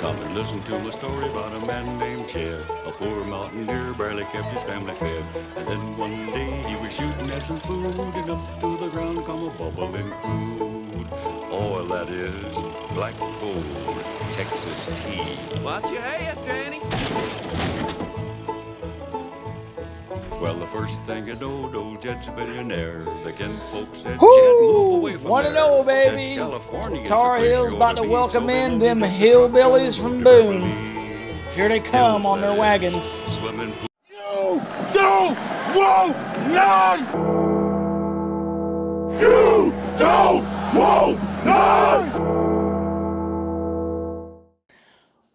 Stop and listen to a story about a man named Chet. A poor mountaineer barely kept his family fed. And then one day he was shooting at some food, and up through the ground come a bubbling crude oil, that is black gold Texas tea. Watch your head, Granny. Well, the first thing you know, old Jed's a billionaire. The Ken folks said, Jed, move away from Want to there. know, Said, baby? California is Tar the place Heels you about ought to be, welcome so in then them we picked the truck hillbillies down from to Boone. Beverly Here they come on their Hills, wagons. Swimming pool. You don't want none! You don't want none!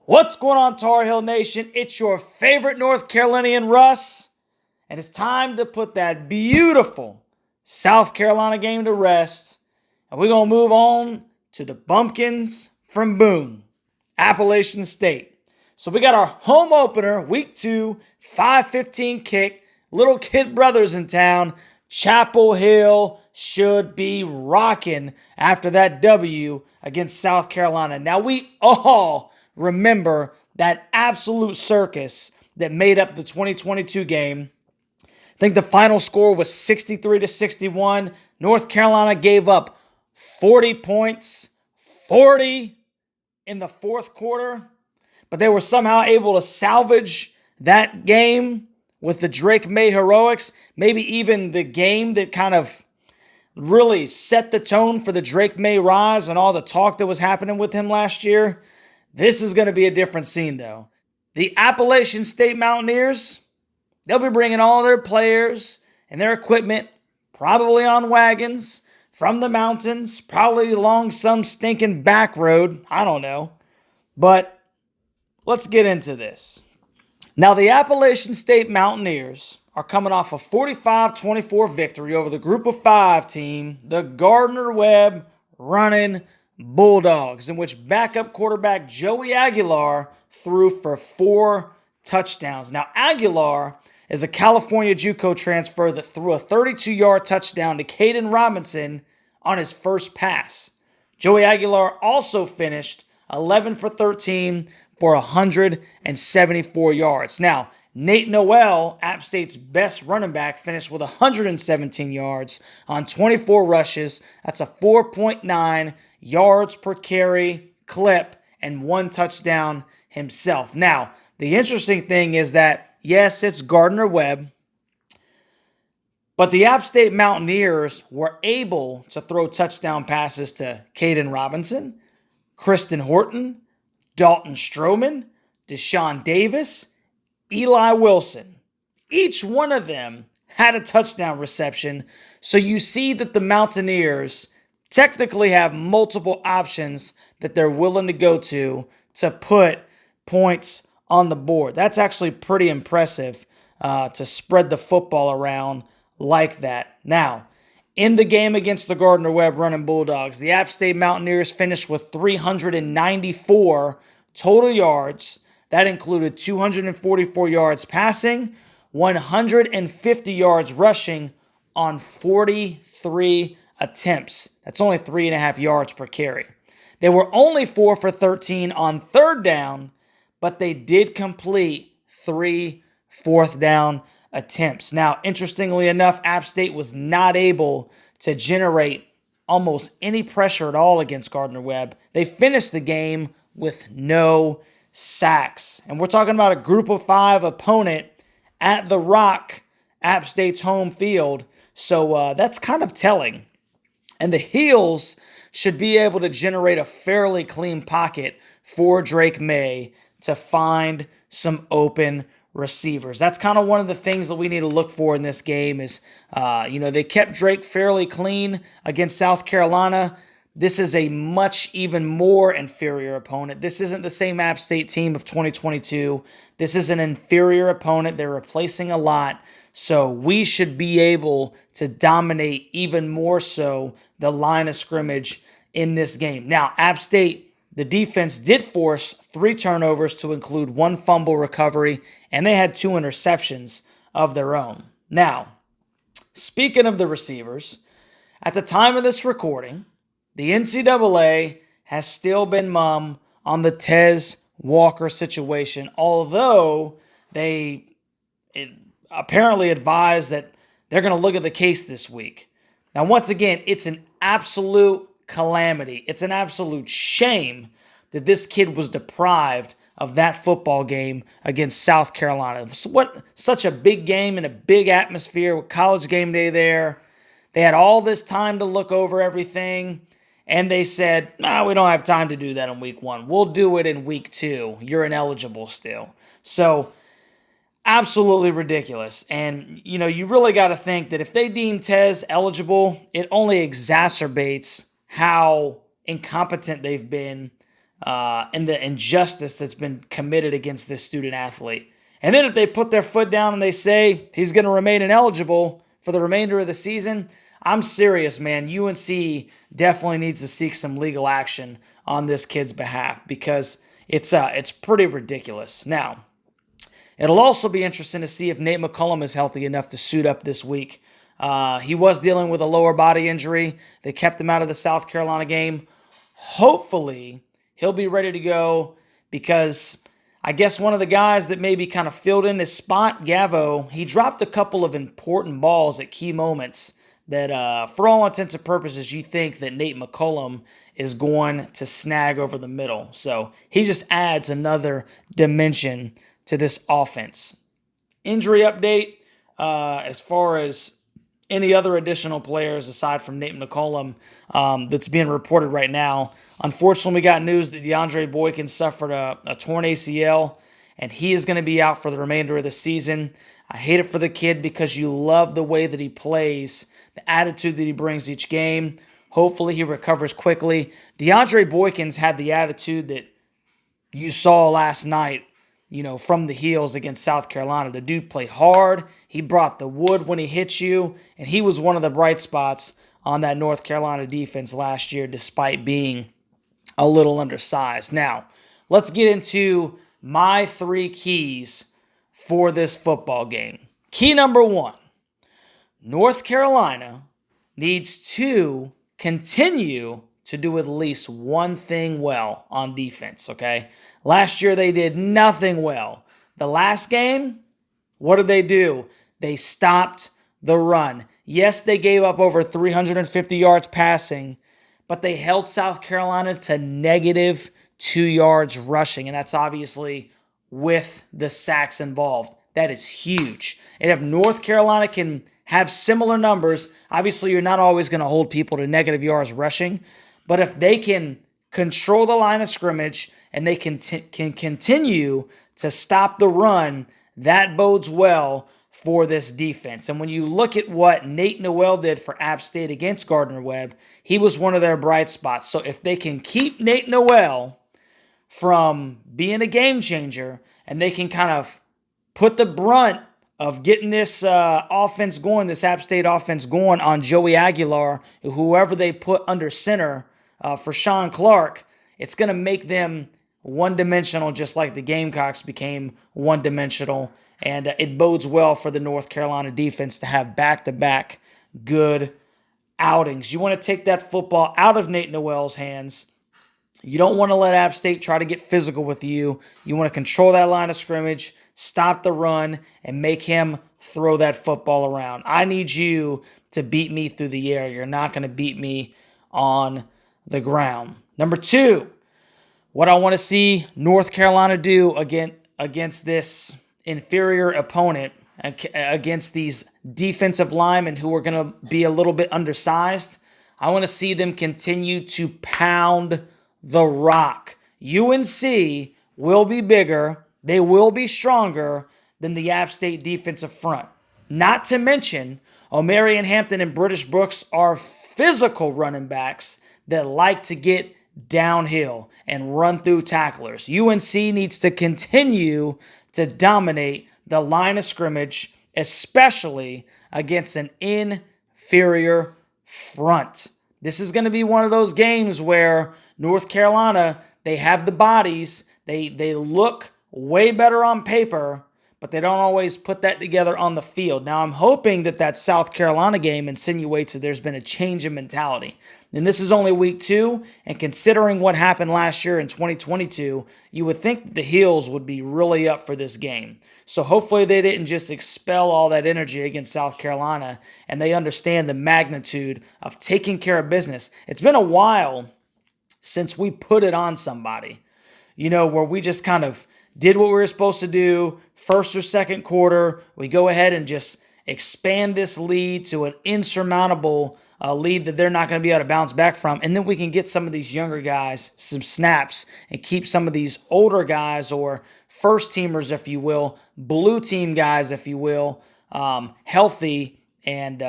What's going on, Tar Heel Nation? It's your favorite North Carolinian, Russ, and it's time to put that beautiful South Carolina game to rest, and we're going to move on to the Bumpkins from Boone, Appalachian State. So we got our home opener, week 2, 5:15 kick, little kid brothers in town. Chapel Hill should be rocking after that W against South Carolina. Now we all remember that absolute circus that made up the 2022 game. I think the final score was 63-61. North Carolina gave up 40 points, 40 in the fourth quarter, but they were somehow able to salvage that game with the Drake May heroics, maybe even the game that kind of really set the tone for the Drake May rise and all the talk that was happening with him last year. This is going to be a different scene, though. The Appalachian St Mountaineers, they'll be bringing all their players and their equipment, probably on wagons, from the mountains, probably along some stinking back road. I don't know. But let's get into this. Now, the Appalachian St Mountaineers are coming off a 45-24 victory over the Group of 5 team, the Gardner-Webb running Bulldogs, in which backup quarterback Joey Aguilar threw for 4 touchdowns. Now, Aguilar is a California JUCO transfer that threw a 32-yard touchdown to Kenan Robinson on his first pass. Joey Aguilar also finished 11 for 13 for 174 yards. Now, Nate Noel, App State's best running back, finished with 117 yards on 24 rushes. That's a 4.9 yards per carry clip and 1 touchdown himself. Now, the interesting thing is that, yes, it's Gardner-Webb, but the App State Mountaineers were able to throw touchdown passes to Caden Robinson, Kristen Horton, Dalton Stroman, Deshaun Davis, Eli Wilson. Each one of them had a touchdown reception, so you see that the Mountaineers technically have multiple options that they're willing to go to put points on the board. That's actually pretty impressive to spread the football around like that. Now, in the game against the Gardner-Webb running Bulldogs, the App State Mountaineers finished with 394 total yards. That included 244 yards passing, 150 yards rushing on 43 attempts. That's only 3.5 yards per carry. They were only 4 for 13 on third down, but they did complete 3 fourth down attempts. Now, interestingly enough, App State was not able to generate almost any pressure at all against Gardner-Webb. They finished the game with no sacks. And we're talking about a Group of 5 opponent at the Rock, App State's home field. So that's kind of telling. And the Heels should be able to generate a fairly clean pocket for Drake May to find some open receivers. That's kind of one of the things that we need to look for in this game is, they kept Drake fairly clean against South Carolina. This is a much even more inferior opponent. This isn't the same App State team of 2022. This is an inferior opponent. They're replacing a lot. So we should be able to dominate even more so the line of scrimmage in this game. Now, App State, the defense did force 3 turnovers to include 1 fumble recovery, and they had 2 interceptions of their own. Now, speaking of the receivers, at the time of this recording, the NCAA has still been mum on the Tez Walker situation, although they apparently advised that they're going to look at the case this week. Now, once again, it's an absolute calamity. It's an absolute shame that this kid was deprived of that football game against South Carolina. Such a big game and a big atmosphere with College game day there. They had all this time to look over everything, and they said, we don't have time to do that in week 1. We'll do it in week 2. You're ineligible still. So, absolutely ridiculous. And, you really got to think that if they deem Tez eligible, it only exacerbates how incompetent they've been and the injustice that's been committed against this student athlete. And then if they put their foot down and they say he's going to remain ineligible for the remainder of the season, I'm serious, man. UNC definitely needs to seek some legal action on this kid's behalf because it's pretty ridiculous. Now, it'll also be interesting to see if Nate McCullum is healthy enough to suit up this week. He was dealing with a lower body injury. They kept him out of the South Carolina game. Hopefully, he'll be ready to go because I guess one of the guys that maybe kind of filled in his spot, Gavo, he dropped a couple of important balls at key moments that, for all intents and purposes, you think that Nate McCullum is going to snag over the middle. So he just adds another dimension to this offense. Injury update, as far as any other additional players aside from Nate McCullum that's being reported right now. Unfortunately, we got news that DeAndre Boykin suffered a torn ACL, and he is going to be out for the remainder of the season. I hate it for the kid because you love the way that he plays, the attitude that he brings each game. Hopefully he recovers quickly. DeAndre Boykin's had the attitude that you saw last night, from the heels against South Carolina. The dude played hard. He brought the wood when he hit you, and he was one of the bright spots on that North Carolina defense last year despite being a little undersized. Now, let's get into my 3 keys for this football game. Key number 1, North Carolina needs to continue to do at least one thing well on defense, okay? Last year they did nothing well. The last game, what did they do? They stopped the run. Yes, they gave up over 350 yards passing, but they held South Carolina to negative 2 yards rushing, and that's obviously with the sacks involved. That is huge. And if North Carolina can have similar numbers, obviously you're not always going to hold people to negative yards rushing, but if they can control the line of scrimmage and they can continue to stop the run, that bodes well for this defense. And when you look at what Nate Noel did for App State against Gardner-Webb, he was one of their bright spots. So if they can keep Nate Noel from being a game changer and they can kind of put the brunt of getting this offense going, this App State offense going on Joey Aguilar, whoever they put under center for Sean Clark, it's going to make them one-dimensional just like the Gamecocks became one-dimensional. And it bodes well for the North Carolina defense to have back-to-back good outings. You want to take that football out of Nate Noel's hands. You don't want to let App State try to get physical with you. You want to control that line of scrimmage, stop the run, and make him throw that football around. I need you to beat me through the air. You're not going to beat me on the ground. Number 2, what I want to see North Carolina do against this inferior opponent, against these defensive linemen who are going to be a little bit undersized, I want to see them continue to pound the rock. UNC will be bigger. They will be stronger than the App State defensive front. Not to mention, Omarion Hampton and British Brooks are physical running backs that like to get downhill and run through tacklers. UNC needs to continue to dominate the line of scrimmage, especially against an inferior front. This is going to be one of those games where North Carolina, they have the bodies, they look way better on paper, but they don't always put that together on the field. Now, I'm hoping that South Carolina game insinuates that there's been a change in mentality. And this is only week 2, and considering what happened last year in 2022, you would think the Heels would be really up for this game. So hopefully they didn't just expel all that energy against South Carolina, and they understand the magnitude of taking care of business. It's been a while since we put it on somebody, where we just kind of did what we were supposed to do, first or second quarter. We go ahead and just expand this lead to an insurmountable lead that they're not going to be able to bounce back from. And then we can get some of these younger guys some snaps and keep some of these older guys, or first teamers, if you will, blue team guys, if you will, healthy and,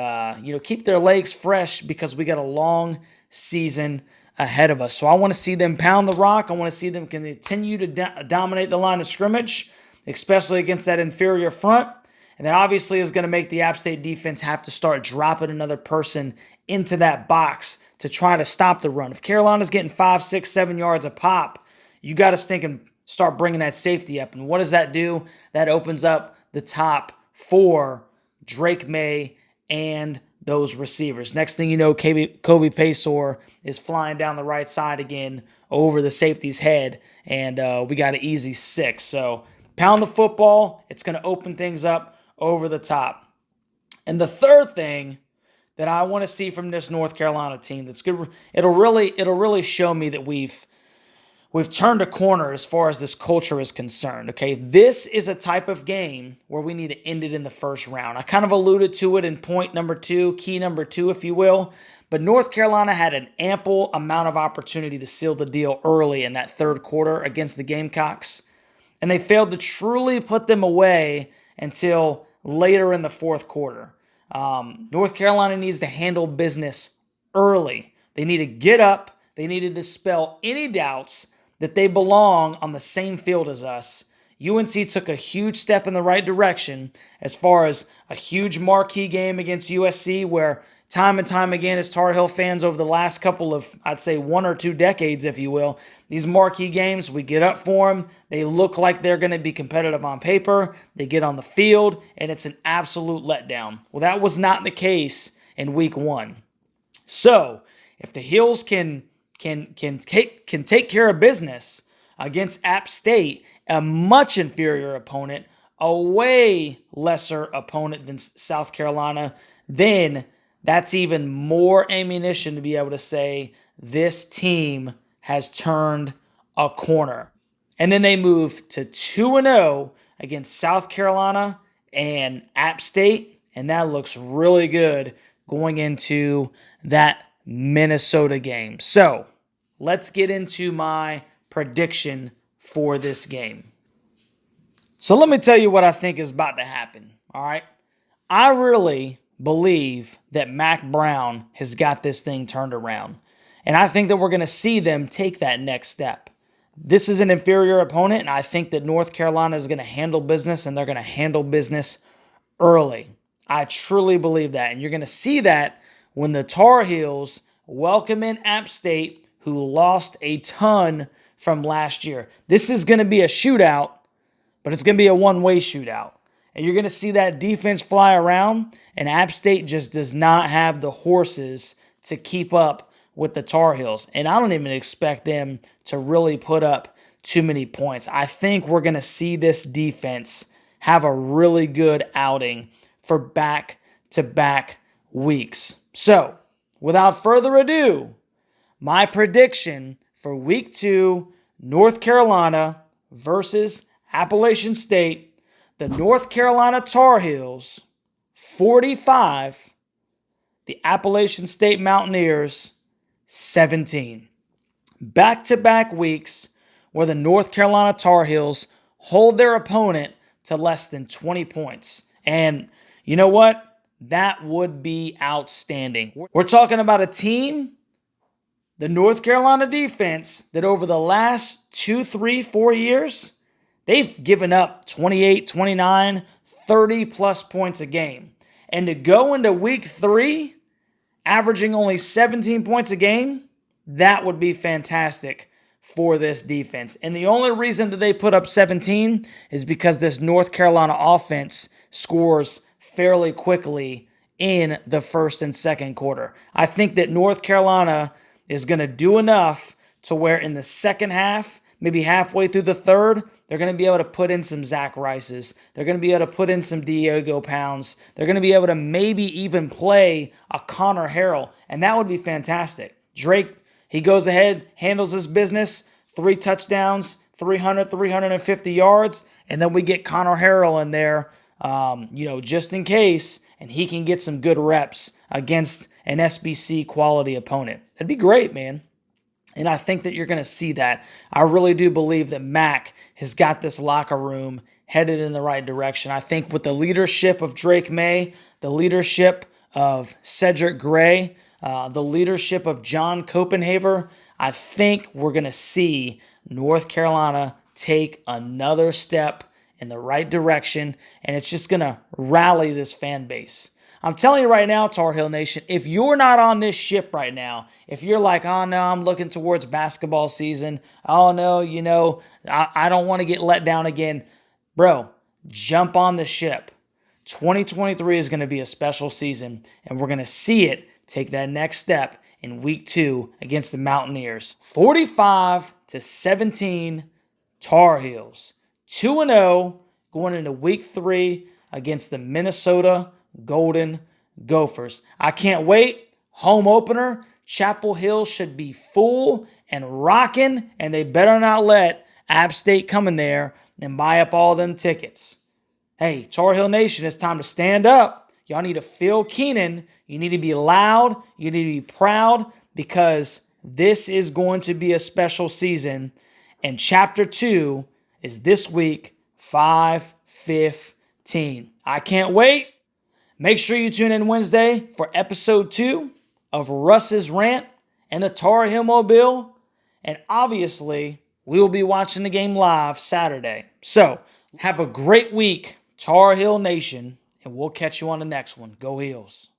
keep their legs fresh, because we got a long season ahead of us. So I want to see them pound the rock. I want to see them continue to dominate the line of scrimmage, especially against that inferior front. And that obviously is going to make the App State defense have to start dropping another person into that box to try to stop the run. If Carolina's getting 5, 6, 7 yards a pop, you got to stink and start bringing that safety up. And what does that do? That opens up the top for Drake May and those receivers. Next thing you know, Kobe Paysour is flying down the right side again over the safety's head, and we got an easy 6. So pound the football. It's going to open things up over the top. And the third thing that I want to see from this North Carolina team that's good, it'll really show me that we've turned a corner as far as this culture is concerned, okay? This is a type of game where we need to end it in the first round. I kind of alluded to it in point number 2, key number 2, if you will, but North Carolina had an ample amount of opportunity to seal the deal early in that third quarter against the Gamecocks, and they failed to truly put them away until later in the fourth quarter. North Carolina needs to handle business early. They need to get up. They need to dispel any doubts that they belong on the same field as us. UNC took a huge step in the right direction as far as a huge marquee game against USC, where time and time again, as Tar Heel fans over the last couple of, I'd say 1 or 2 decades, if you will, these marquee games, we get up for them. They look like they're going to be competitive on paper. They get on the field, and it's an absolute letdown. Well, that was not the case in week 1. So if the Heels can take care of business against App State, a much inferior opponent, a way lesser opponent than South Carolina, then that's even more ammunition to be able to say this team has turned a corner. And then they move to 2-0 against South Carolina and App State, and that looks really good going into that Minnesota game. So let's get into my prediction for this game. So let me tell you what I think is about to happen, all right? I really believe that Mac Brown has got this thing turned around, and I think that we're going to see them take that next step. This is an inferior opponent, and I think that North Carolina is going to handle business, and they're going to handle business early. I truly believe that, and you're going to see that when the Tar Heels welcome in App State, who lost a ton from last year. This is going to be a shootout, but it's going to be a one-way shootout. And you're going to see that defense fly around, and App State just does not have the horses to keep up with the Tar Heels. And I don't even expect them to really put up too many points. I think we're going to see this defense have a really good outing for back-to-back weeks. So, without further ado, my prediction for week 2, North Carolina versus Appalachian State, the North Carolina Tar Heels 45, the Appalachian St Mountaineers 17. Back-to-back weeks where the North Carolina Tar Heels hold their opponent to less than 20 points. And you know what? That would be outstanding. We're talking about a team, the North Carolina defense, that over the last 2, 3, 4 years, they've given up 28, 29, 30-plus points a game. And to go into week 3, averaging only 17 points a game, that would be fantastic for this defense. And the only reason that they put up 17 is because this North Carolina offense scores fairly quickly in the first and second quarter. I think that North Carolina is going to do enough to where in the second half, maybe halfway through the third, they're going to be able to put in some Zach Rices. They're going to be able to put in some Diego Pounds. They're going to be able to maybe even play a Connor Harrell, and that would be fantastic. Drake, he goes ahead, handles his business, 3 touchdowns, 350 yards, and then we get Connor Harrell in there, just in case, and he can get some good reps against an SBC quality opponent. That'd be great, man. And I think that you're going to see that. I really do believe that Mac has got this locker room headed in the right direction. I think with the leadership of Drake May, the leadership of Cedric Gray, the leadership of John Copenhaver, I think we're going to see North Carolina take another step in the right direction, and it's just going to rally this fan base. I'm telling you right now, Tar Heel Nation, if you're not on this ship right now, if you're like, oh no, I'm looking towards basketball season, oh no, I don't want to get let down again, bro, jump on the ship. 2023 is going to be a special season, and we're going to see it take that next step in week 2 against the Mountaineers. 45-17 Tar Heels. 2-0 going into week 3 against the Minnesota Golden Gophers. I can't wait. Home opener. Chapel Hill should be full and rocking, and they better not let App State come in there and buy up all them tickets. Hey, Tar Heel Nation, it's time to stand up. Y'all need to feel Kenan. You need to be loud. You need to be proud, because this is going to be a special season. And Chapter 2 is this week, 5/15. I can't wait. Make sure you tune in Wednesday for episode 2 of Russ's Rant and the Tar Heel Mobile. And obviously, we will be watching the game live Saturday. So, have a great week, Tar Heel Nation, and we'll catch you on the next one. Go Heels.